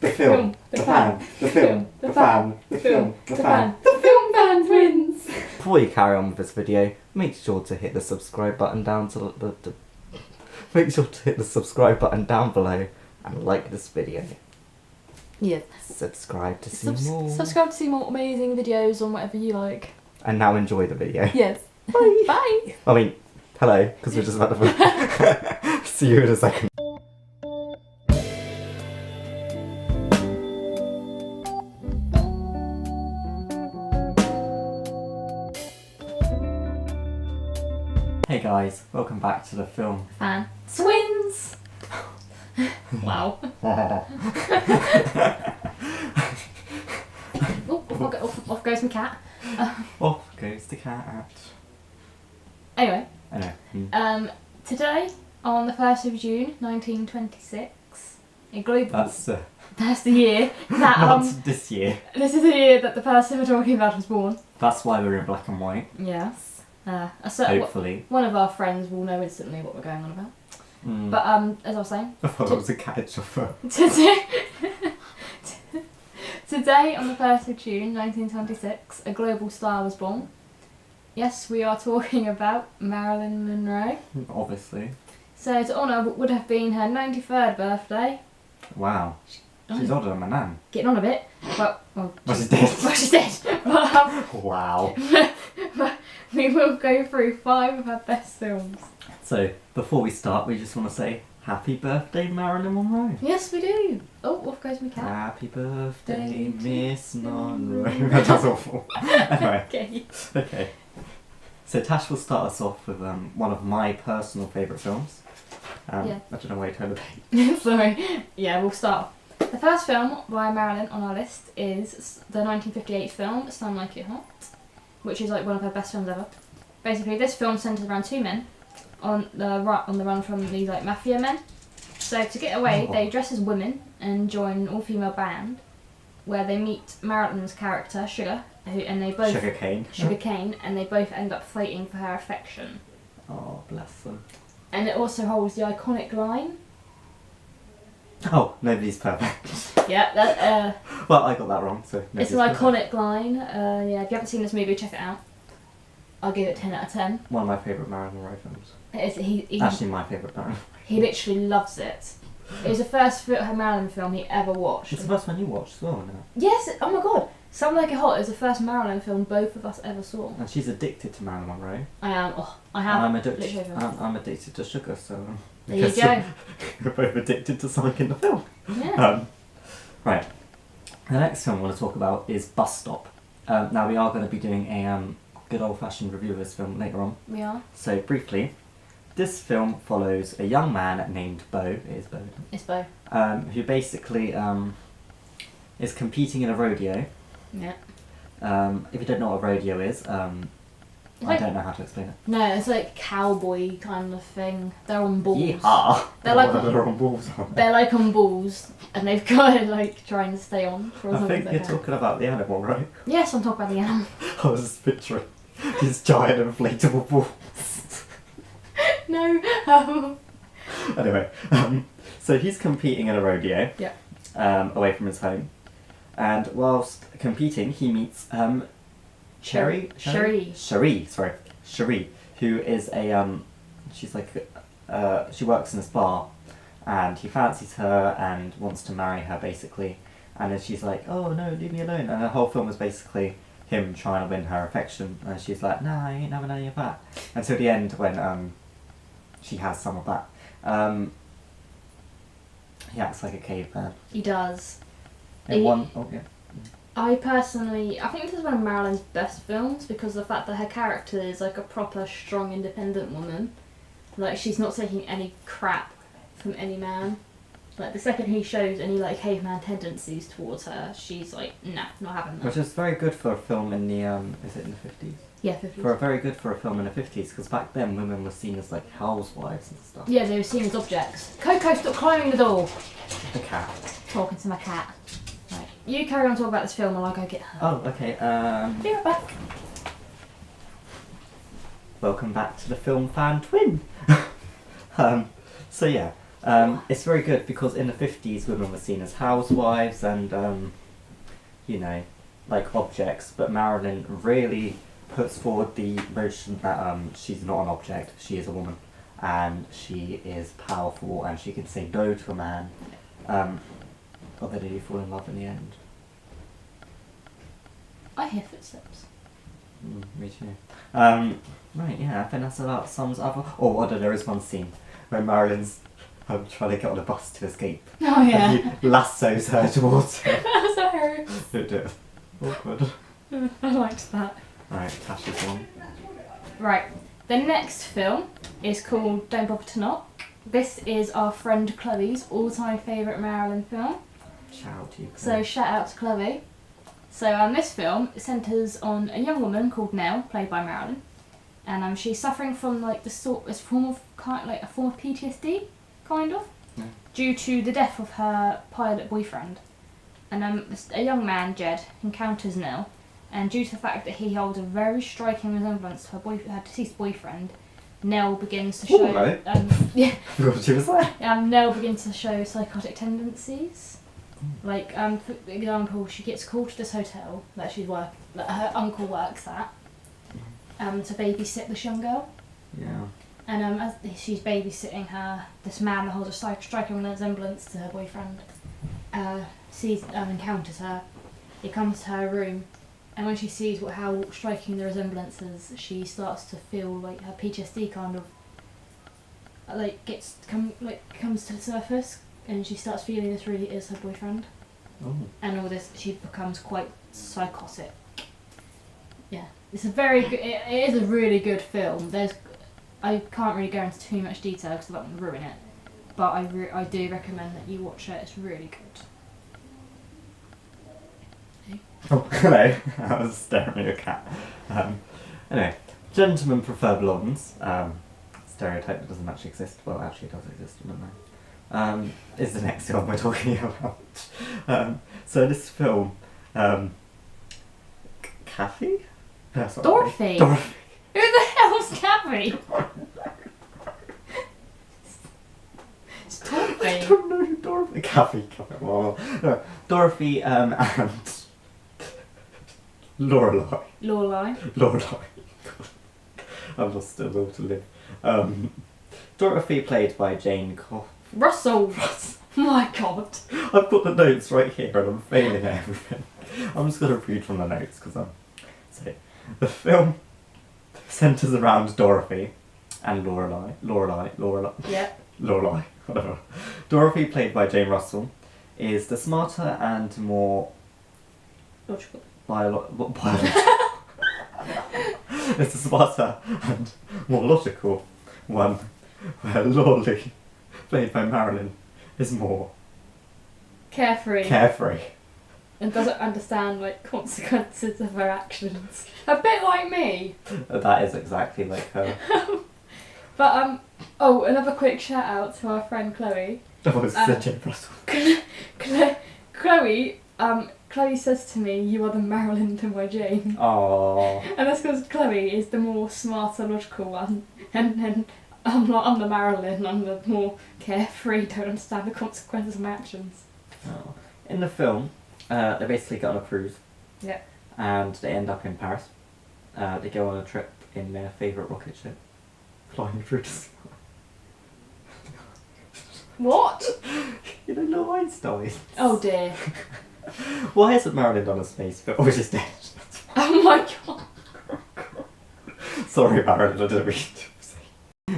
The film, the fan, the film, the fan, the film, the fan, The film fan wins! Before you carry on with this video, make sure to hit the subscribe button down to make sure to hit the subscribe button down below and like this video. Yes. Subscribe to see more. Subscribe to see more amazing videos on whatever you like. And now enjoy the video. Yes. Bye. Bye. I mean, hello, because we're just about to see you in a second. Hey guys, welcome back to the film Fan twins. Wow. Off goes my cat. Off goes the cat. Anyway. Anyway. Today, on the 1st of June, 1926, a global... That's the year that... Not this year. This is the year that the person we're talking about was born. That's why we're in black and white. Yes. Hopefully. One of our friends will know instantly what we're going on about. Mm. But, as I was saying... I thought it was a cat chauffeur. Today, on the 1st of June 1926, a global star was born. Yes, we are talking about Marilyn Monroe. Obviously. So, to honour what would have been her 93rd birthday. Wow. She's older than my nan. Getting on a bit. Well, she's dead. Well, she's dead. But, wow. we will go through 5 of her best films. So, before we start, we just want to say happy birthday, Marilyn Monroe. Yes, we do. Oh, off goes my cat. Happy birthday, Miss Monroe. That's awful. Anyway. Okay. So Tash will start us off with one of my personal favourite films. Yeah. I don't know why you turned the page. Sorry. Yeah, we'll start. The first film by Marilyn on our list is the 1958 film Some Like It Hot, which is like one of her best films ever. Basically, this film centres around 2 men on the run from these like mafia men. So to get away, they dress as women and join an all-female band, where they meet Marilyn's character Sugar, and they both Sugar Cane, and they both end up fighting for her affection. Oh, bless them. And it also holds the iconic line. Oh, nobody's perfect. Yeah, that. Well, I got that wrong, so. It's an iconic line. Yeah, if you haven't seen this movie, check it out. I'll give it 10 out of 10. One of my favourite Marilyn Monroe films. Actually, my favourite Marilyn. He literally loves it. It was the first Marilyn film he ever watched. It's the first one you watched as well, isn't it? Yes, oh my god. Some Like It Hot is the first Marilyn film both of us ever saw. And she's addicted to Marilyn Monroe. I am. I have. And I'm addicted to sugar, so... There you go. We're both addicted to something in the film. Yeah. Right. The next film I want to talk about is Bus Stop. Now we are going to be doing a good old-fashioned review of this film later on. We are. So briefly, this film follows a young man named Bo. It is Bo. It's Bo. Who basically is competing in a rodeo. Yeah. If you don't know what a rodeo is, I don't know how to explain it. No, it's like cowboy kind of thing. They're on bulls. Yeehaw! They're like they're on bulls, aren't they? They're like on bulls, and they've got to like trying to stay on for as I long as think they you're can. talking about the animal, right? Yes, I'm talking about the animal. I was just picturing these giant inflatable bulls. No. Anyway, so he's competing in a rodeo. Yeah. Away from his home, and whilst competing, he meets Cherie, who is a she's like she works in a spa, and he fancies her and wants to marry her basically, and then she's like, oh no, leave me alone, and the whole film is basically him trying to win her affection, and she's like, nah, I ain't having any of that, until the end when she has some of that. He acts like a caveman. He does. I think this is one of Marilyn's best films because of the fact that her character is like a proper strong, independent woman. Like, she's not taking any crap from any man. Like, the second he shows any like caveman tendencies towards her, she's like, nah, not having that. Which is very good for a film in the is it in the 50s? Yeah, 50s. Very good for a film in the 50s, because back then women were seen as like housewives and stuff. Yeah, they were seen as objects. Coco, stop climbing the door. The cat. Talking to my cat. Right, you carry on talking about this film while I go get her. Oh, okay. Be right back. Welcome back to the film fan twin. So yeah, It's very good because in the 50s women were seen as housewives and, you know, like objects, but Marilyn really puts forward the notion that she's not an object, she is a woman, and she is powerful and she can say no to a man. But they do fall in love in the end. I hear footsteps. Me too. Right, yeah, I think that's about sums up. Oh, I don't know, there is one scene where Marilyn's trying to get on a bus to escape. Oh yeah. And he lassos her towards him. That was hilarious. It did. Awkward. I liked that. Right, Tasha's one. Right, the next film is called Don't Bother to Knock. This is our friend Chloe's all-time favourite Marilyn film. Shout out to you. So shout out to Chloe. So this film centres on a young woman called Nell, played by Marilyn, and she's suffering from like a form of PTSD, kind of, due to the death of her pilot boyfriend. And a young man, Jed, encounters Nell, and due to the fact that he holds a very striking resemblance to her deceased boyfriend, Nell begins to show. Ooh, right. Yeah. What she was like? Nell begins to show psychotic tendencies. Like, for example, she gets called to this hotel that her uncle works at, to babysit this young girl. Yeah. And as she's babysitting her, this man that holds a striking resemblance to her boyfriend encounters her. He comes to her room, and when she sees how striking the resemblance is, she starts to feel like her PTSD kind of comes to the surface, and she starts feeling this really is her boyfriend. Oh. And all this, she becomes quite psychotic. Yeah, it's a very good. It is a really good film. I can't really go into too much detail because I don't want to ruin it, but I do recommend that you watch it. It's really good. Oh, hello. I was staring at your cat. Anyway, gentlemen prefer blondes. Stereotype that doesn't actually exist. Well, actually it does exist, I don't know. Is the next film we're talking about. So this film, Kathy? No, sorry. Dorothy. Dorothy. Who the hell's Kathy? It's Dorothy. I don't know who Dorothy. Kathy. Well, no, Dorothy and Lorelai. Lorelai. I've lost a will to live. Dorothy, played by Jane Russell. My God. I've got the notes right here and I'm failing at everything. I'm just going to read from the notes because so the film centres around Dorothy and Lorelai. Yeah. Lorelai, whatever. Dorothy, played by Jane Russell, is the smarter and more Logical. It's the smarter and more logical one, where Lorelai, played by Marilyn, is more carefree. And doesn't understand consequences of her actions. A bit like me. That is exactly like her. But another quick shout out to our friend Chloe. Oh, it's Jane Russell. Chloe says to me, "You are the Marilyn to my Jane." Aww. And that's because Chloe is the more smarter, logical one, and then I'm the Marilyn. I'm the more carefree, don't understand the consequences of my actions. Oh. In the film, they basically get on a cruise. Yeah. And they end up in Paris. They go on a trip in their favourite rocket ship, flying through the sky. What? You don't know Einstein. Oh dear. Why hasn't Marilyn done a space film? Oh, she's dead. Oh my God. Sorry, Marilyn, I didn't mean to say.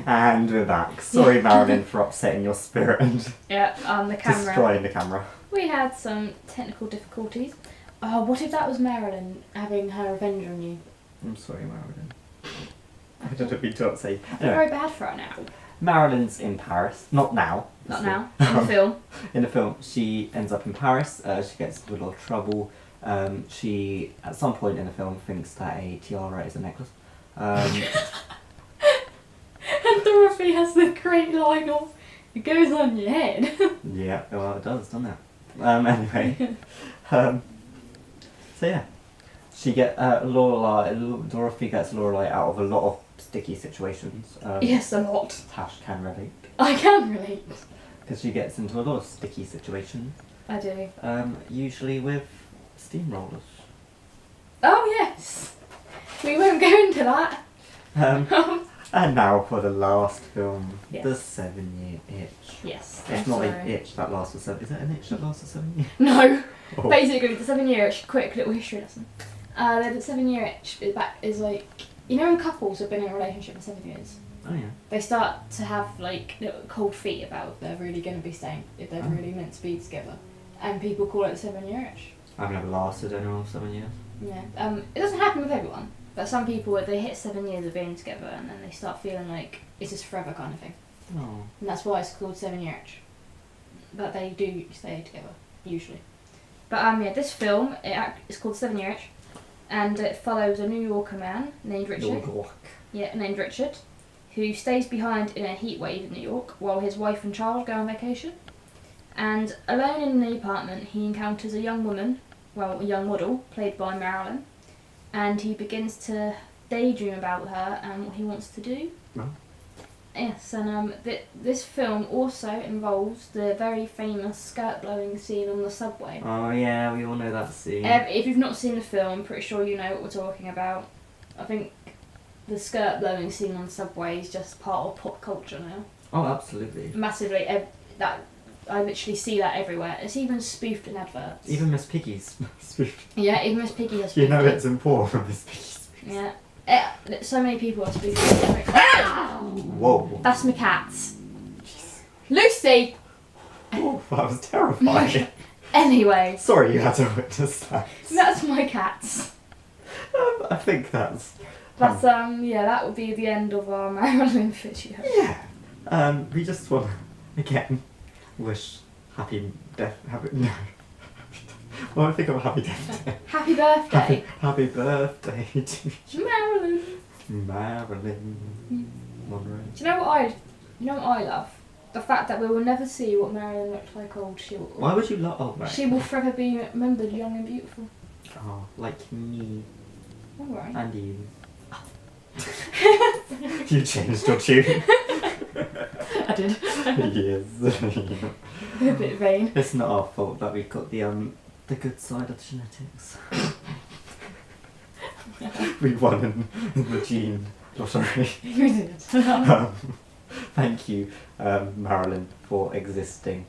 And we're back. Sorry, Marilyn, for upsetting your spirit and the camera. destroying the camera. We had some technical difficulties. What if that was Marilyn having her revenge on you? I'm sorry, Marilyn. I didn't mean to upset you. I feel very bad for her now. Marilyn's in Paris. Not now. Not now. In the film. In the film, she ends up in Paris. She gets into a lot of trouble. She, at some point in the film, thinks that a tiara is a necklace. And Dorothy has the great line of, "It goes on your head." Yeah, well, it does, doesn't it? Anyway. So yeah. She Dorothy gets Lorelai out of a lot of sticky situations. Yes, a lot. Tash can relate. I can relate. Because she gets into a lot of sticky situations. I do. Usually with steamrollers. Oh yes. We won't go into that. And now for the last film, Yes. The 7 Year Itch. Yes. It's not an itch that lasts for 7. Is it an itch that lasts for 7 years? No. Oh. Basically, the 7 year itch. Quick little history lesson. The 7 year itch is like, you know, when couples have been in a relationship for 7 years, Oh yeah. they start to have like little cold feet about if they're really going to be staying, if they're really meant to be together, and people call it the 7 year itch. I've never lasted anyone for 7 years. Yeah. It doesn't happen with everyone, but some people, they hit 7 years of being together and then they start feeling like it's just forever kind of thing. Oh. And that's why it's called 7 year itch. But they do stay together, usually. But yeah, this film, it's called 7 Year Itch, and it follows a New Yorker man named Richard. Yeah, named Richard, who stays behind in a heat wave in New York while his wife and child go on vacation. And alone in the apartment, he encounters a young woman, a young model, played by Marilyn, and he begins to daydream about her and what he wants to do. Oh. Yes, and this film also involves the very famous skirt blowing scene on the subway. Oh yeah, we all know that scene. If you've not seen the film, I'm pretty sure you know what we're talking about. I think the skirt blowing scene on the subway is just part of pop culture now. Oh, absolutely. Massively. I literally see that everywhere. It's even spoofed in adverts. Even Miss Piggy's spoofed. Yeah, even Miss Piggy has You spoofed know it. it's important, Miss Piggy's. Yeah. So many people are spoofing it. Whoa. That's my cats. Lucy! Oh, that was terrifying. Anyway. Sorry you had to witness that. That's my cats. I think that's... That's, that would be the end of our Marilyn video. Yeah. We just want to, again, wish happy death... No. Well, I think of a happy death day. Happy birthday. Happy birthday to Marilyn. Marilyn Monroe. Do you know what I love? The fact that we will never see what Marilyn looked like old. Why would you love... Oh, right. She will forever be remembered young and beautiful. Oh, like me. Alright. And you. You changed your tune. I did. Yes. A bit vain. It's not our fault that we've got the good side of genetics. We won in the gene lottery. We did. Thank you, Marilyn, for existing.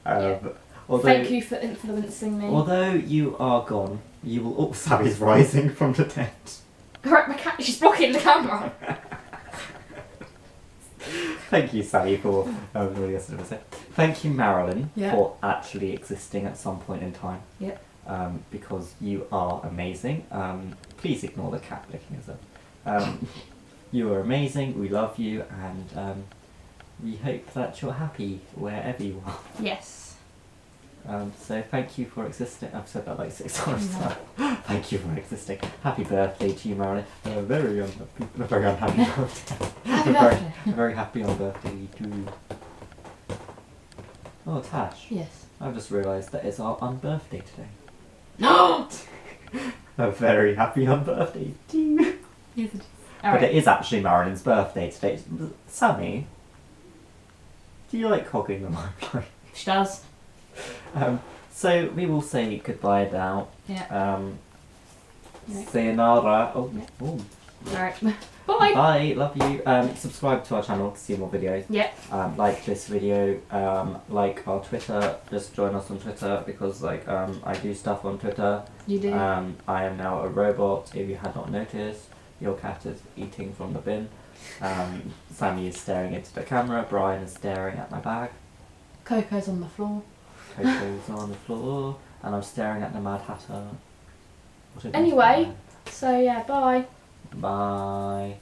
Thank you for influencing me. Although you are gone, you will also be rising from the dead. Correct, my cat. She's blocking the camera. Thank you, Sally, for thank you, Marilyn, Yeah. for actually existing at some point in time. Yep. Because you are amazing. Please ignore the cat licking herself. You are amazing. We love you, and we hope that you're happy wherever you are. Yes. So thank you for existing. I've said that like 6 times now. Thank you for existing. Happy birthday to you, Marilyn. Very unhappy birthday. Happy birthday. Very happy on birthday to you. Oh, Tash. Yes. I've just realised that it's our unbirthday today. No. A very happy unbirthday to you. Yes, it is. But it is actually Marilyn's birthday today. Sammy, do you like hogging the mic? She does. So we will say goodbye now. Yeah. Sayonara. Oh, Yeah. oh. Alright. Bye. Bye. Love you. Subscribe to our channel to see more videos. Yeah. Like this video. Like our Twitter. Just join us on Twitter because I do stuff on Twitter. You do. I am now a robot. If you had not noticed, your cat is eating from the bin. Sammy is staring into the camera. Brian is staring at my bag. Coco's on the floor. Coco's on the floor, and I'm staring at the Mad Hatter. Anyway, so yeah, bye. Bye.